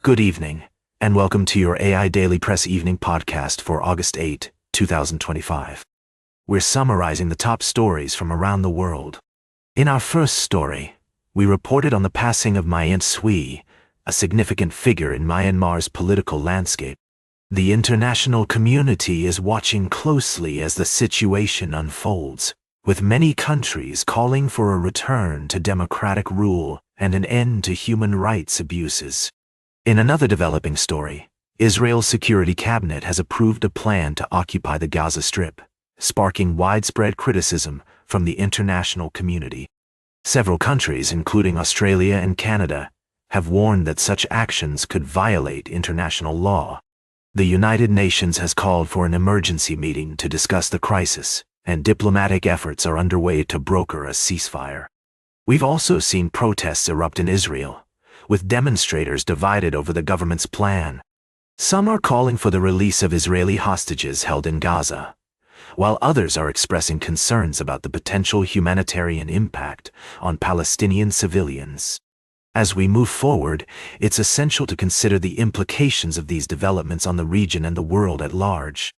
Good evening, and welcome to your AIDailyPress evening podcast for August 8, 2025. We're summarizing the top stories from around the world. In our first story, we reported on the passing of Myint Sui, a significant figure in Myanmar's political landscape. The international community is watching closely as the situation unfolds, with many countries calling for a return to democratic rule and an end to human rights abuses. In another developing story, Israel's Security Cabinet has approved a plan to occupy the Gaza Strip, sparking widespread criticism from the international community. Several countries, including Australia and Canada, have warned that such actions could violate international law. The United Nations has called for an emergency meeting to discuss the crisis, and diplomatic efforts are underway to broker a ceasefire. We've also seen protests erupt in Israel, with demonstrators divided over the government's plan. Some are calling for the release of Israeli hostages held in Gaza, while others are expressing concerns about the potential humanitarian impact on Palestinian civilians. As we move forward, it's essential to consider the implications of these developments on the region and the world at large.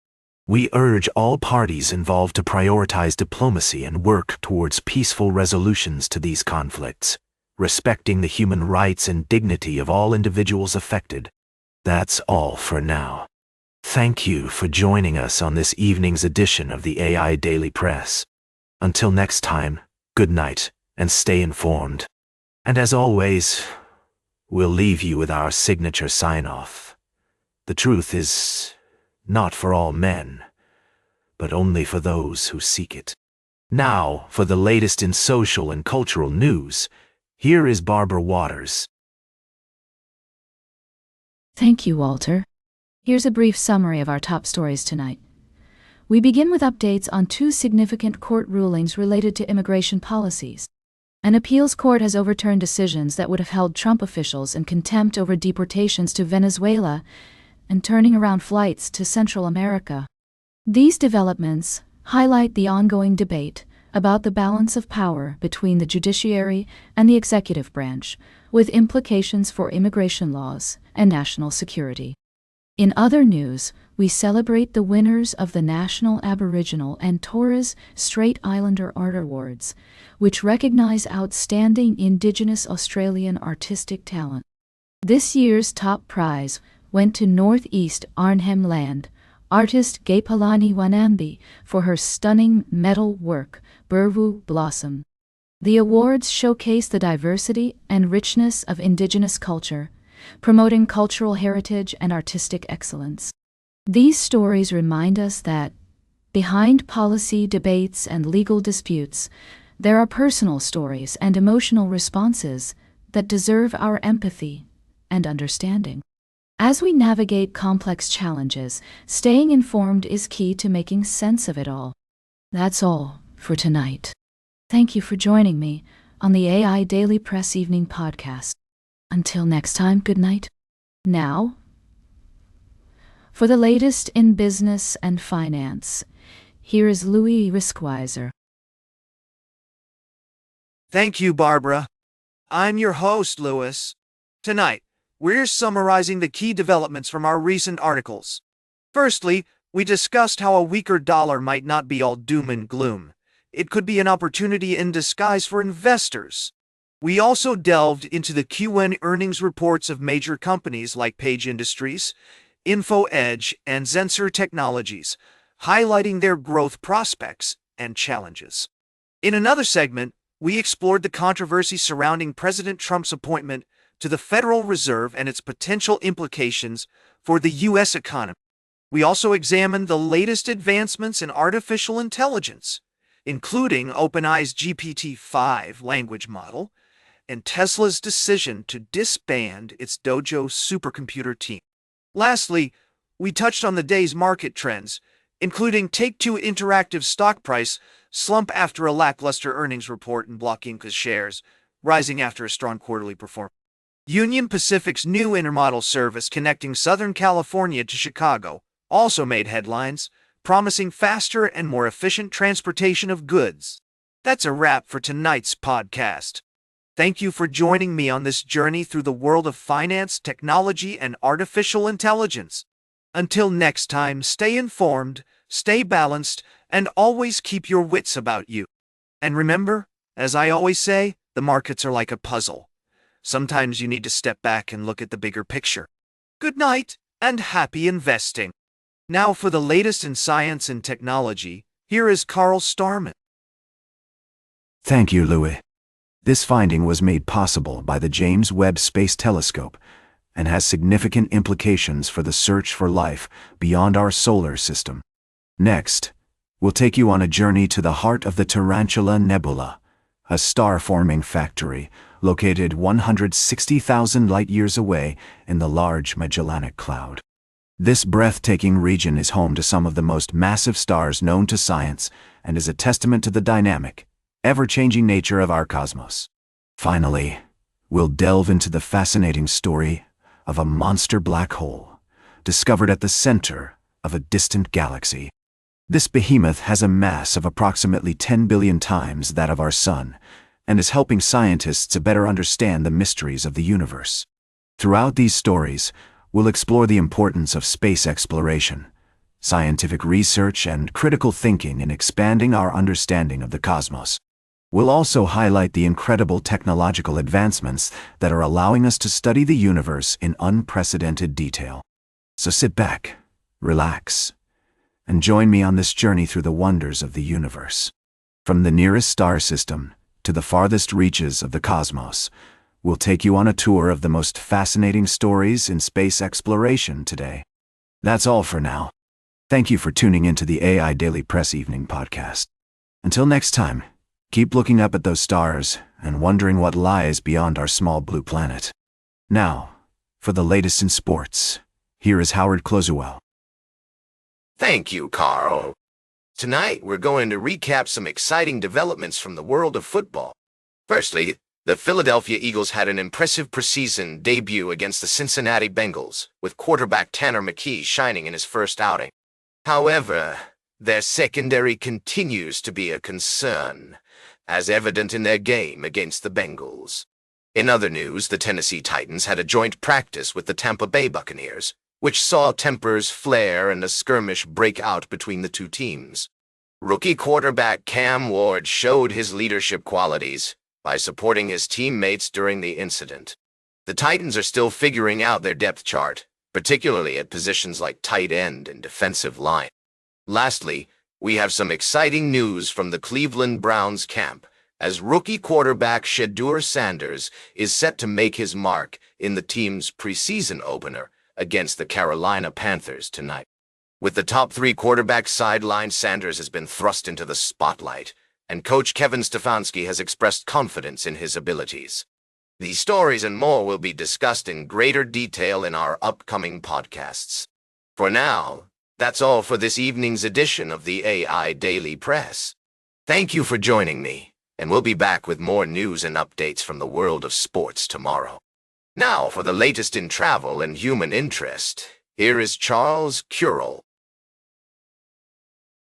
We urge all parties involved to prioritize diplomacy and work towards peaceful resolutions to these conflicts, respecting the human rights and dignity of all individuals affected. That's all for now. Thank you for joining us on this evening's edition of the AI Daily Press. Until next time, good night and stay informed. And as always, we'll leave you with our signature sign-off. The truth is not for all men, but only for those who seek it. Now, for the latest in social and cultural news, here is Barbara Waters. Thank you, Walter. Here's a brief summary of our top stories tonight. We begin with updates on two significant court rulings related to immigration policies. An appeals court has overturned decisions that would have held Trump officials in contempt over deportations to Venezuela and turning around flights to Central America. These developments highlight the ongoing debate about the balance of power between the judiciary and the executive branch, with implications for immigration laws and national security. In other news, we celebrate the winners of the National Aboriginal and Torres Strait Islander Art Awards, which recognize outstanding Indigenous Australian artistic talent. This year's top prize went to Northeast Arnhem Land artist Gaypalani Wanambi for her stunning metal work, Burwu Blossom. The awards showcase the diversity and richness of Indigenous culture, promoting cultural heritage and artistic excellence. These stories remind us that, behind policy debates and legal disputes, there are personal stories and emotional responses that deserve our empathy and understanding. As we navigate complex challenges, staying informed is key to making sense of it all. That's all for tonight. Thank you for joining me on the AI Daily Press Evening Podcast. Until next time, good night. Now, for the latest in business and finance, here is Louis Riskweiser. Thank you, Barbara. I'm your host, Louis. Tonight, we're summarizing the key developments from our recent articles. Firstly, we discussed how a weaker dollar might not be all doom and gloom. It could be an opportunity in disguise for investors. We also delved into the Q1 earnings reports of major companies like Page Industries, InfoEdge, and Zensor Technologies, highlighting their growth prospects and challenges. In another segment, we explored the controversy surrounding President Trump's appointment to the Federal Reserve and its potential implications for the U.S. economy. We also examined the latest advancements in artificial intelligence, including OpenAI's GPT-5 language model and Tesla's decision to disband its Dojo supercomputer team. Lastly, we touched on the day's market trends, including Take-Two Interactive stock price slump after a lackluster earnings report and Block Inc.'s shares rising after a strong quarterly performance. Union Pacific's new intermodal service connecting Southern California to Chicago also made headlines, promising faster and more efficient transportation of goods. That's a wrap for tonight's podcast. Thank you for joining me on this journey through the world of finance, technology, and artificial intelligence. Until next time, stay informed, stay balanced, and always keep your wits about you. And remember, as I always say, the markets are like a puzzle. Sometimes you need to step back and look at the bigger picture. Good night, and happy investing. Now for the latest in science and technology, here is Carl Starman. Thank you, Louis. This finding was made possible by the James Webb Space Telescope and has significant implications for the search for life beyond our solar system. Next, we'll take you on a journey to the heart of the Tarantula Nebula, a star-forming factory located 160,000 light-years away in the Large Magellanic Cloud. This breathtaking region is home to some of the most massive stars known to science and is a testament to the dynamic, ever-changing nature of our cosmos. Finally, we'll delve into the fascinating story of a monster black hole discovered at the center of a distant galaxy. This behemoth has a mass of approximately 10 billion times that of our Sun and is helping scientists to better understand the mysteries of the universe. Throughout these stories, we'll explore the importance of space exploration, scientific research, and critical thinking in expanding our understanding of the cosmos. We'll also highlight the incredible technological advancements that are allowing us to study the universe in unprecedented detail. So sit back, relax, and join me on this journey through the wonders of the universe. From the nearest star system to the farthest reaches of the cosmos, we'll take you on a tour of the most fascinating stories in space exploration today. That's all for now. Thank you for tuning into the AI Daily Press Evening Podcast. Until next time, keep looking up at those stars and wondering what lies beyond our small blue planet. Now, for the latest in sports, here is Howard Closewell. Thank you, Carl. Tonight, we're going to recap some exciting developments from the world of football. Firstly, the Philadelphia Eagles had an impressive preseason debut against the Cincinnati Bengals, with quarterback Tanner McKee shining in his first outing. However, their secondary continues to be a concern, as evident in their game against the Bengals. In other news, the Tennessee Titans had a joint practice with the Tampa Bay Buccaneers, which saw tempers flare and a skirmish break out between the two teams. Rookie quarterback Cam Ward showed his leadership qualities by supporting his teammates during the incident. The Titans are still figuring out their depth chart, particularly at positions like tight end and defensive line. Lastly, we have some exciting news from the Cleveland Browns camp, as rookie quarterback Shedeur Sanders is set to make his mark in the team's preseason opener against the Carolina Panthers tonight. With the top three quarterbacks sidelined, Sanders has been thrust into the spotlight, and coach Kevin Stefanski has expressed confidence in his abilities. These stories and more will be discussed in greater detail in our upcoming podcasts. For now, that's all for this evening's edition of the AI Daily Press. Thank you for joining me, and we'll be back with more news and updates from the world of sports tomorrow. Now for the latest in travel and human interest, here is Charles Currell.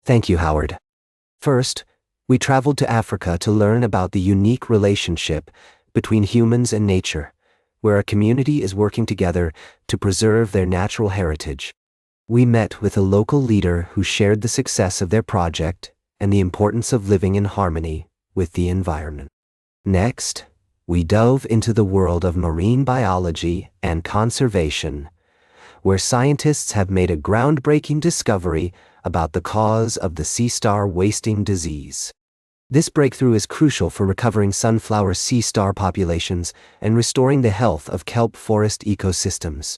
Thank you, Howard. First, we traveled to Africa to learn about the unique relationship between humans and nature, where a community is working together to preserve their natural heritage. We met with a local leader who shared the success of their project and the importance of living in harmony with the environment. Next, we dove into the world of marine biology and conservation, where scientists have made a groundbreaking discovery about the cause of the sea star wasting disease. This breakthrough is crucial for recovering sunflower sea star populations and restoring the health of kelp forest ecosystems.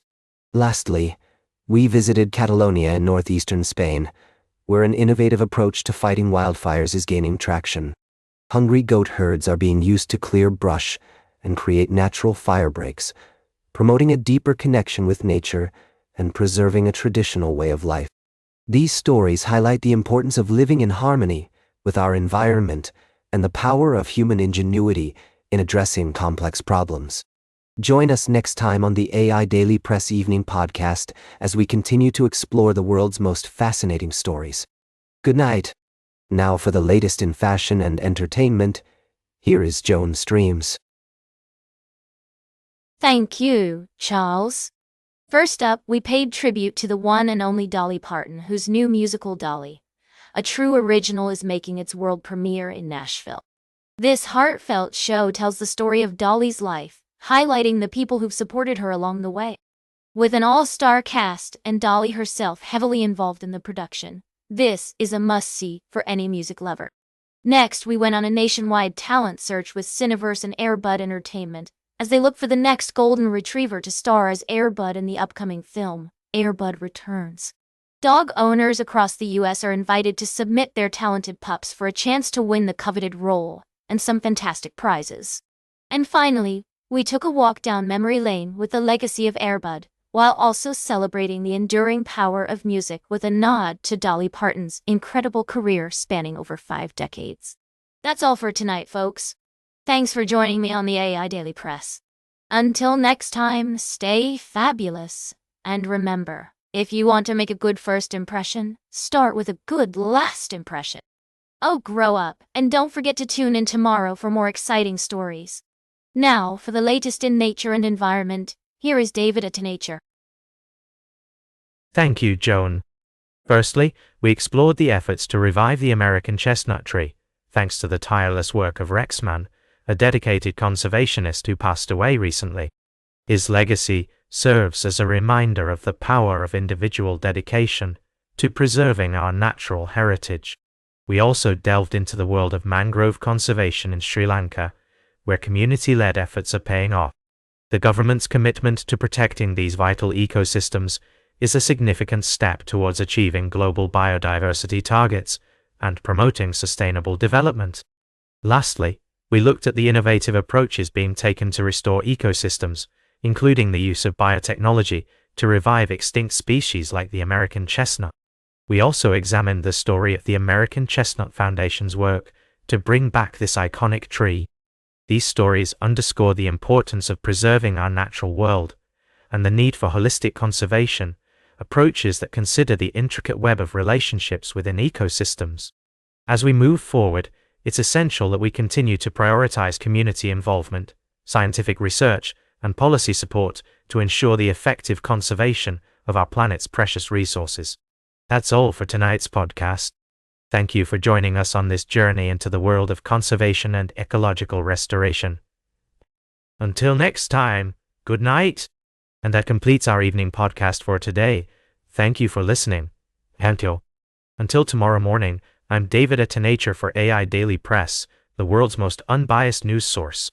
Lastly, we visited Catalonia in northeastern Spain, where an innovative approach to fighting wildfires is gaining traction. Hungry goat herds are being used to clear brush and create natural fire breaks, promoting a deeper connection with nature and preserving a traditional way of life. These stories highlight the importance of living in harmony with our environment and the power of human ingenuity in addressing complex problems. Join us next time on the AI Daily Press Evening Podcast as we continue to explore the world's most fascinating stories. Good night. Now for the latest in fashion and entertainment, here is Joan Streams. Thank you, Charles. First up, we paid tribute to the one and only Dolly Parton, whose new musical Dolly, a true original, is making its world premiere in Nashville. This heartfelt show tells the story of Dolly's life, highlighting the people who've supported her along the way. With an all-star cast and Dolly herself heavily involved in the production, this is a must-see for any music lover. Next, we went on a nationwide talent search with Cineverse and Air Bud Entertainment, as they look for the next golden retriever to star as Air Bud in the upcoming film, Air Bud Returns. Dog owners across the U.S. are invited to submit their talented pups for a chance to win the coveted role and some fantastic prizes. And finally, we took a walk down memory lane with the legacy of Air Bud, while also celebrating the enduring power of music with a nod to Dolly Parton's incredible career spanning over 5 decades. That's all for tonight, folks. Thanks for joining me on the AI Daily Press. Until next time, stay fabulous. And remember, if you want to make a good first impression, start with a good last impression. Oh, grow up, and don't forget to tune in tomorrow for more exciting stories. Now, for the latest in nature and environment, here is David at Nature. Thank you, Joan. Firstly, we explored the efforts to revive the American chestnut tree, thanks to the tireless work of Rexman, a dedicated conservationist who passed away recently. His legacy serves as a reminder of the power of individual dedication to preserving our natural heritage. We also delved into the world of mangrove conservation in Sri Lanka, where community-led efforts are paying off. The government's commitment to protecting these vital ecosystems is a significant step towards achieving global biodiversity targets and promoting sustainable development. Lastly, we looked at the innovative approaches being taken to restore ecosystems, including the use of biotechnology to revive extinct species like the American chestnut. We also examined the story of the American Chestnut Foundation's work to bring back this iconic tree. These stories underscore the importance of preserving our natural world and the need for holistic conservation, approaches that consider the intricate web of relationships within ecosystems. As we move forward, it's essential that we continue to prioritize community involvement, scientific research, and policy support to ensure the effective conservation of our planet's precious resources. That's all for tonight's podcast. Thank you for joining us on this journey into the world of conservation and ecological restoration. Until next time, good night. And that completes our evening podcast for today. Thank you for listening. Until tomorrow morning, I'm David at Nature for AI Daily Press, the world's most unbiased news source.